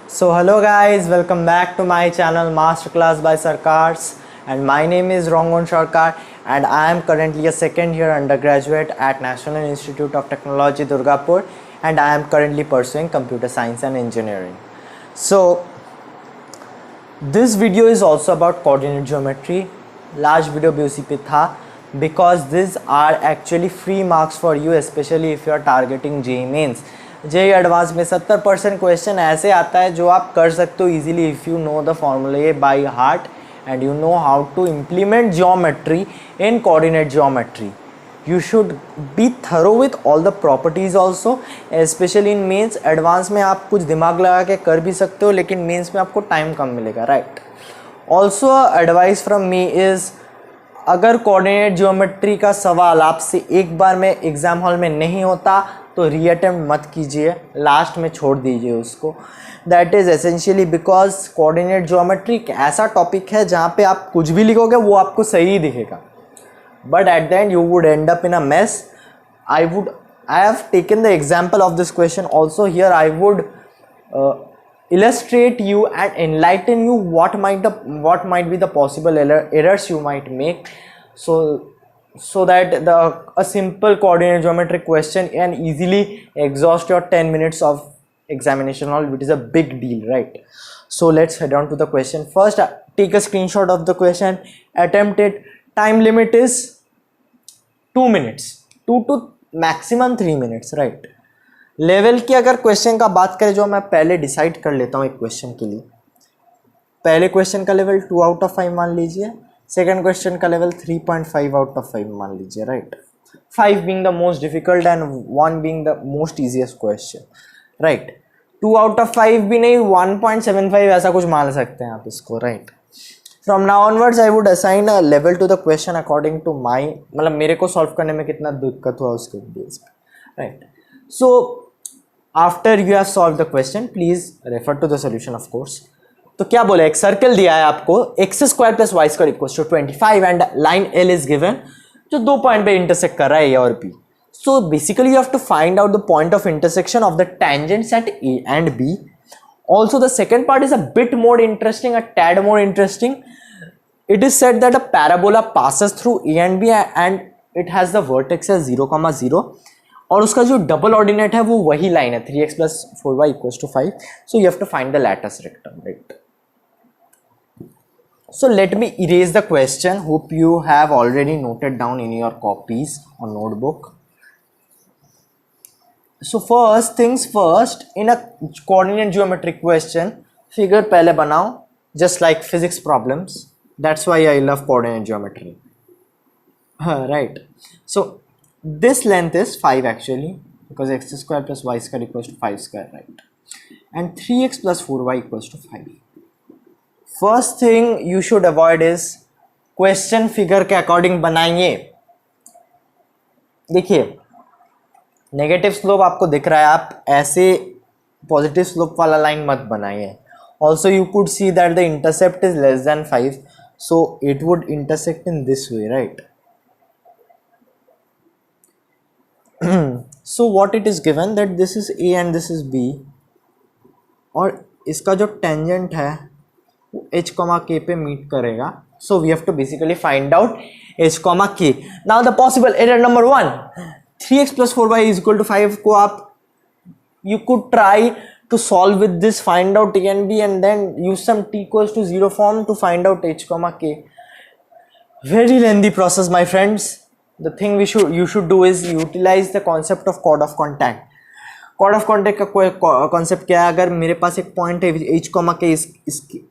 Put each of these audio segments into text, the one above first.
So hello guys, welcome back to my channel Masterclass by Sarkars, and my name is Rongon Sarkar and I am currently a second year undergraduate at National Institute of Technology Durgapur, and I am currently pursuing computer science and engineering. So this video is also about coordinate geometry. Last video भी उसी पे था, because these are actually free marks for you, especially if you are targeting JEE Mains. JEE advance में 70% question ऐसे आता है जो आप कर सकते हो easily if you know the formulae by heart and you know how to implement geometry in coordinate geometry. You should be thorough with all the properties also, especially in mains. Advance में आप कुछ दिमाग लगा के कर भी सकते हो, लेकिन मेंस में आपको टाइम कम मिलेगा, right. Also advice from me is, अगर कोऑर्डिनेट जियोमेट्री का सवाल आपसे एक बार में एग्ज़ाम हॉल में नहीं होता तो रीअटेम्प्ट मत कीजिए, लास्ट में छोड़ दीजिए उसको. That is essentially because coordinate geometry एक ऐसा टॉपिक है जहाँ पे आप कुछ भी लिखोगे वो आपको सही ही दिखेगा, but at the end you would end up in a mess. I have taken the example of this question also. Here I would illustrate you and enlighten you what might be the possible errors you might make, so that a simple coordinate geometry question can easily exhaust your 10 minutes of examination hall, which is a big deal, right? So let's head on to the question. First, take a screenshot of the question, attempt it. Time limit is 2 minutes, 2 to maximum 3 minutes, right. Level की अगर question का बात करें, जो मैं पहले decide कर लेता हूँ एक क्वेश्चन के लिए. पहले क्वेश्चन का लेवल 2 आउट ऑफ 5 मान लीजिए, सेकंड क्वेश्चन का लेवल 3.5 आउट ऑफ 5 मान लीजिए, right. 5 being the most difficult and 1 being the most easiest question, right. 2 out of 5 भी नहीं, 1.75 ऐसा कुछ मान सकते हैं आप इसको, right. From now onwards I would assign a level to the question according to my, मतलब मेरे को सॉल्व करने में कितना दिक्कत हुआ उसके बेस पे, right. So after you have solve the question please refer to the solution of course. तो क्या बोले, एक सर्कल दिया है आपको, X square plus Y square equals to 25 and line L is given जो 2 पॉइंट पे इंटरसेक्ट कर रहा है ए और B. So basically you have to find out the point of intersection of the tangents at A and B. Also the second part is a bit more interesting, a tad more interesting. It is said that a parabola passes through A and B and it has the vertex as 0, 0 और उसका जो double ordinate है वो वही line है 3x plus 4y equals to 5. So you have to find the lattice rectum, right? So let me erase the question. Hope you have already noted down in your copies or notebook. So first things first, in a coordinate geometric question, figure पहले बनाओ, just like physics problems. That's why I love coordinate geometry. Right. So this length is 5 actually, because x square plus y square equals to 5 square, right? And 3x plus 4y equals to 5. First thing you should avoid is question figure के according बनाइए. देखिए, negative slope आपको दिख रहा है, आप ऐसे positive slope वाला लाइन मत बनाइए. Also you could see that the intercept is less than 5, so it would intersect in this way, right. So what it is given that this is A and this is B, और इसका जो tangent है वो h, k पे meet करेगा. So we have to basically find out h, k. Now the possible error number 1, 3x plus 4y is equal to 5 को आप you could try to solve with this, find out a and b and then use some t equals to 0 form to find out h, k. Very lengthy process, my friends. The thing you should do is utilize the concept of chord of contact. chord of contact का concept क्या है, अगर मेरे पास एक point है h, k, इसकी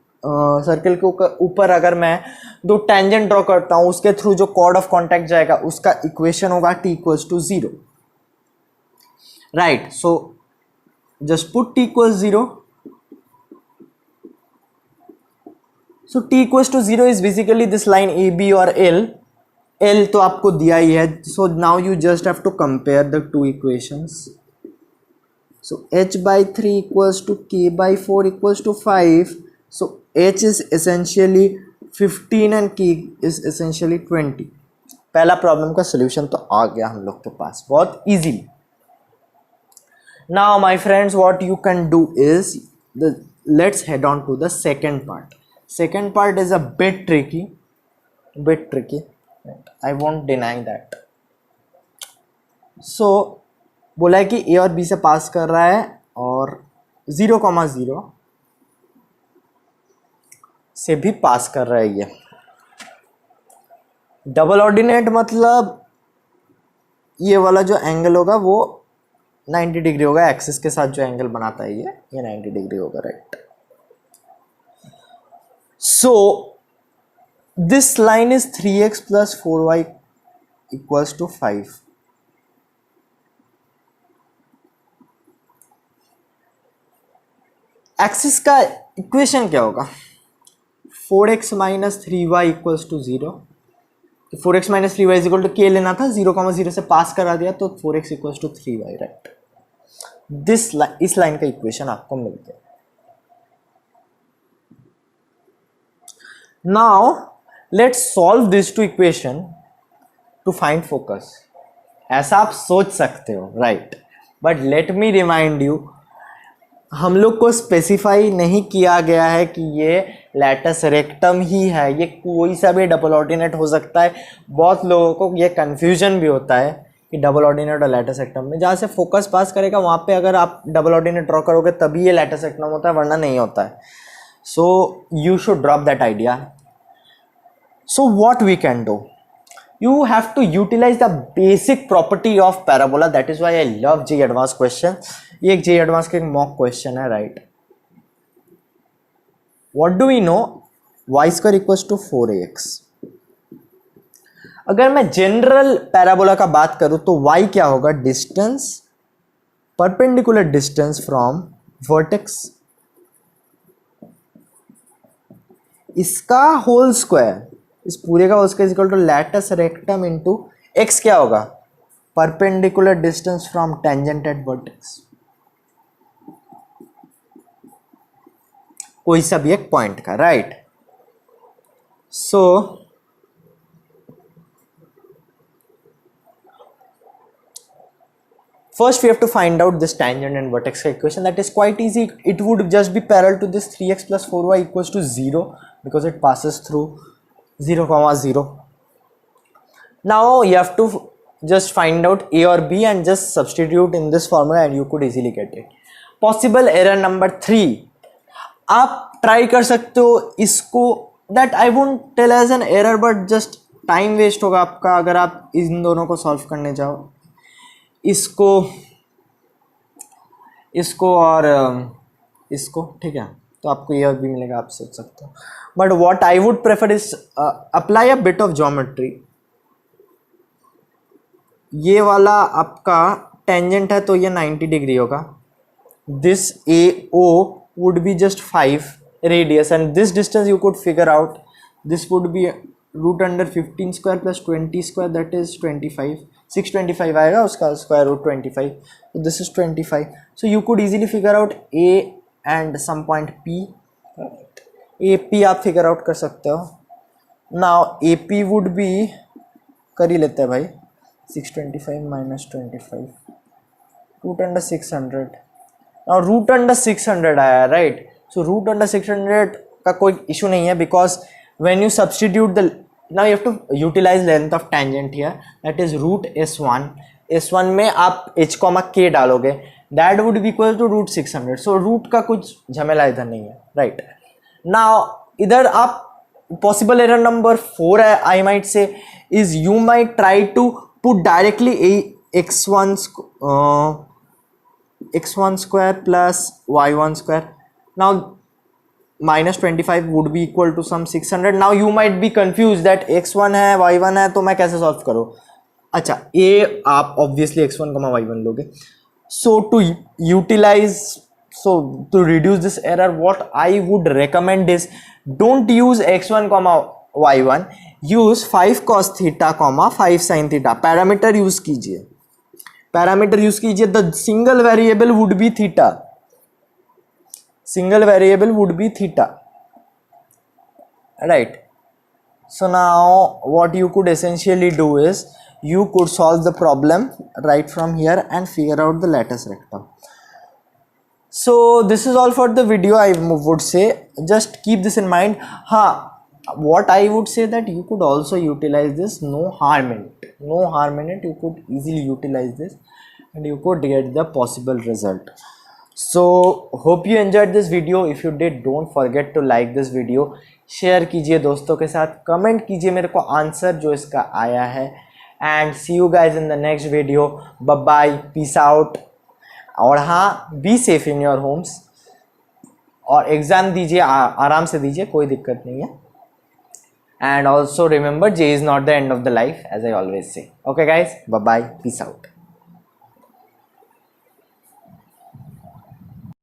circle के ऊपर अगर मैं 2 टेंजेंट ड्रॉ करता हूं, उसके थ्रू जो कॉर्ड ऑफ कॉन्टैक्ट जाएगा उसका इक्वेशन होगा t equals to 0, right. So just put t equals 0. So t equals to 0 is basically this line A B और l तो आपको दिया ही है. So now you just have to compare the 2 equations. So h by 3 equals to k by 4 equals to 5. So h is essentially 15 and k is essentially 20. पहला problem का solution तो आ गया हम लोग के पास बहुत easily. Now my friends, what you can do is let's head on to the second part. Second part is a bit tricky. I won't deny that. So बोला है कि ए और बी से पास कर रहा है और 0,0 से भी पास कर रहा है। ये डबल ऑर्डिनेट मतलब ये वाला जो एंगल होगा वो 90 डिग्री होगा, एक्सिस के साथ जो एंगल बनाता है ये 90 डिग्री होगा, right. So this line is 3x + 4y = 5। Axis का इक्वेशन क्या होगा? 4x - 3y = 0। 4x - 3y = k लेना था, 0,0 से पास करा दिया तो 4x = 3y, राइट। इस लाइन का इक्वेशन आपको मिल गया। Now let's solve this two equation to find focus. ऐसा आप सोच सकते हो, right, but let me remind you, हम लोग को स्पेसिफाई नहीं किया गया है कि ये लैटस रेक्टम ही है, ये कोई सा भी डबल ऑर्डिनेट हो सकता है। बहुत लोगों को ये कन्फ्यूजन भी होता है कि डबल ऑर्डिनेट और लैटस रेक्टम में, जहाँ से फोकस पास करेगा वहाँ पे अगर आप डबल ऑर्डिनेट ड्रॉ करोगे तभी ये लैटस रेक्टम होता है, वरना नहीं होता है। So you should drop that idea. So what we can do, you have to utilize the basic property of parabola. That is why I love J advanced question. ये एक J advanced का एक mock question है, right? What do we know? y square equals to 4ax. अगर मैं general parabola का बात करूं तो y क्या होगा? Distance, perpendicular distance from vertex, इसका होल स्क्वायर, इस पूरे का whole square equal to latus rectum into x क्या होगा? Perpendicular distance from tangent at vertex, कोई सा भी एक पॉइंट का, right. So first we have to find out this tangent and vertex equation. That is quite easy. It would just be parallel to this 3x + 4y = 0 because it passes through 0,0. Now you have to just find out a or b and just substitute in this formula and you could easily get it. Possible error number 3, आप try कर सकते हो इसको, that I won't tell as an error but just time waste होगा आपका अगर आप इन दोनों को सॉल्व करने जाओ, इसको और इसको, ठीक है, तो आपको ये और भी मिलेगा, आप सोच सकते हो। But what I would prefer is apply a bit of geometry. ये वाला आपका टेंजेंट है तो ये 90 डिग्री होगा, this AO would be just 5 radius and this distance you could figure out, this would be √15² + 20², that is 25, 625 आएगा, उसका square root 25, so this is 25. So you could easily figure out A and some point P. AP आप figure out कर सकते हो। Now AP would be, कर ही लेते हैं भाई, 625 - 25 √600. Now √600 आया, राइट। सो √600 का कोई इशू नहीं है because when you substitute the, now you have to utilize length of tangent here, that is √S1 में आप h, k डालोगे, that would be equal to √600. so root का कुछ झमेला इधर नहीं है, राइट। नाउ इधर आप possible error number 4 है, I might say, is you might try to put directly x1 square plus y1 square. Now -25 would be equal to some 600. Now you might be confused that x1 है y1 है तो मैं कैसे solve करूँ। अच्छा, a आप obviously x1, y1 लोगे। So to utilize, so to reduce this error, what I would recommend is don't use x1, y1, use 5 cos theta, 5 sin theta. Parameter use कीजिए, पैरामीटर यूज कीजिए। The single variable would be theta, single variable would be theta, right? So now what you could essentially do is you could solve the problem right from here and figure out the lattice rectum. So this is all for the video. I would say just keep this in mind. What I would say that you could also utilize this. No harm in it, no harm in it. You could easily utilize this and you could get the possible result. So hope you enjoyed this video. If you did, don't forget to like this video, share कीजिए दोस्तों के साथ, comment कीजिए मेरे को answer जो इसका आया है, and see you guys in the next video. Bye bye, peace out. और हाँ, be safe in your homes, और एग्ज़ाम दीजिए, आराम से दीजिए, कोई दिक्कत नहीं है. And also remember, J is not the end of the life, as I always say. Okay guys, bye bye, peace out.